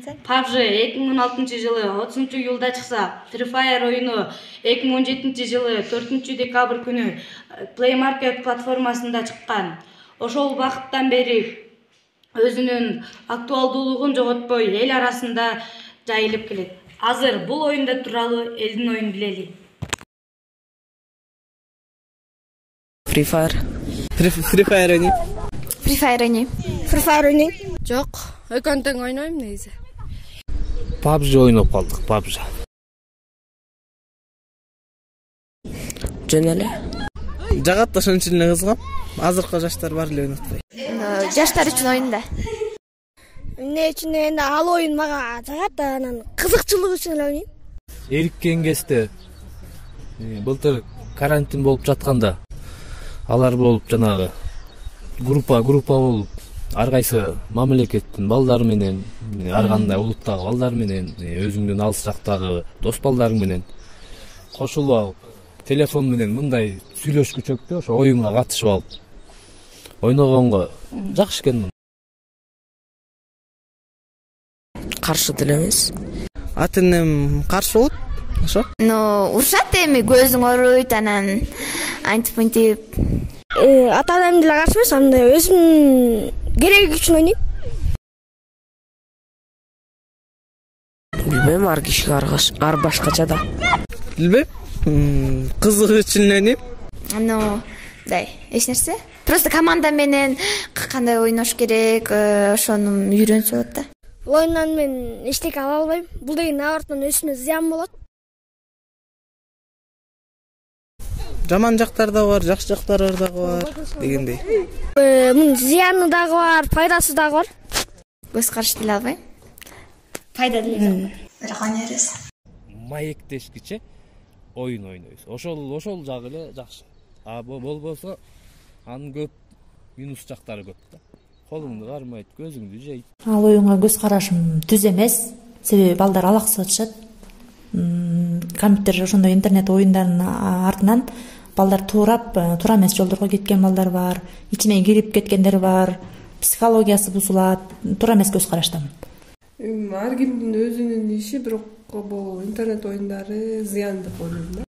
PUBG 2016-жылы 30-июлда чыкса, Free Fire оюну 2017-жылы 4-декабрь күнү Play Market платформасында чыккан. Ошол убакыттан бери өзүнүн актуалдуулугун жоготпой эл арасында жайылып келет. Азыр бул оюнда тууралуу элдин оюн билели. Free Fire. Free Fire oynuyor. Free Fire oynuyor. Free Fire oynuyor. Жоқ, экөөн тең ойнойм негизи. PUBG ойноп калдык, PUBG. Жөн эле. Жагат ошон үчүн эле кызыгам. Азыркы жаштар баары эле ойнотпойт. Жаштар үчүн оюнда. Эмне үчүн эми ал оюн мага жагат, анан кызыкчылык үчүн эле ойнойм. Эриккен кезде былтыр карантин болуп жатканда алар болуп жанагы группа болуп ар кайсы мамлекеттин балдары менен, ар кандай улуттагы балдар менен, өзүңдүн алыс жактагы дос балдарың менен кошулуп алып, телефон менен мындай сүйлөшкүчөктө ошо оюнга катышып алып ойногонго жакшы экен. Каршы деле эмес. Ата-энем каршы болот. Ошо. Урушат эми көзүң ооруйт, анан антип-мынтип. Ата-энем деле каршы эмес, анда өзүм кереги үчүн ойнойм. Билбейм, ар кишиге ар башкача да. Билбейм. Кызык үчүн ойнойм. Эч нерсе. Просто команда менен кандай ойнош керек, ошону үйрөнсө болот да. Бул оюндан мен эчтеке ала албайм. Бул деген абартынан өзүнө зыян болот. Жаман жактары да бар, жакшы жактары дагы бар дегендей. Мунун зыяны дагы бар, пайдасы дагы бар. Көз караш деле албайм. Пайда деле. Бирок ойнойбуз. Маектешкиче оюн ойнойбуз. Ошол жагы эле жакшы. Болбосо анын көп минус жактары көп да. Колуңду кармайт, көзүңдү жейт. Ал оюнга көз карашым түз эмес. Себеби балдар алаксып атышат. Компьютер ошондой интернет оюндарынын артынан балдар туура эмес жолдорго кеткен балдар бар, ичине кирип кеткендер бар, психологиясы бузулат, туура эмес көз караштан. Ар кимдин өзүнүн иши, бирок бул интернет оюндары зыян деп ойлойм да.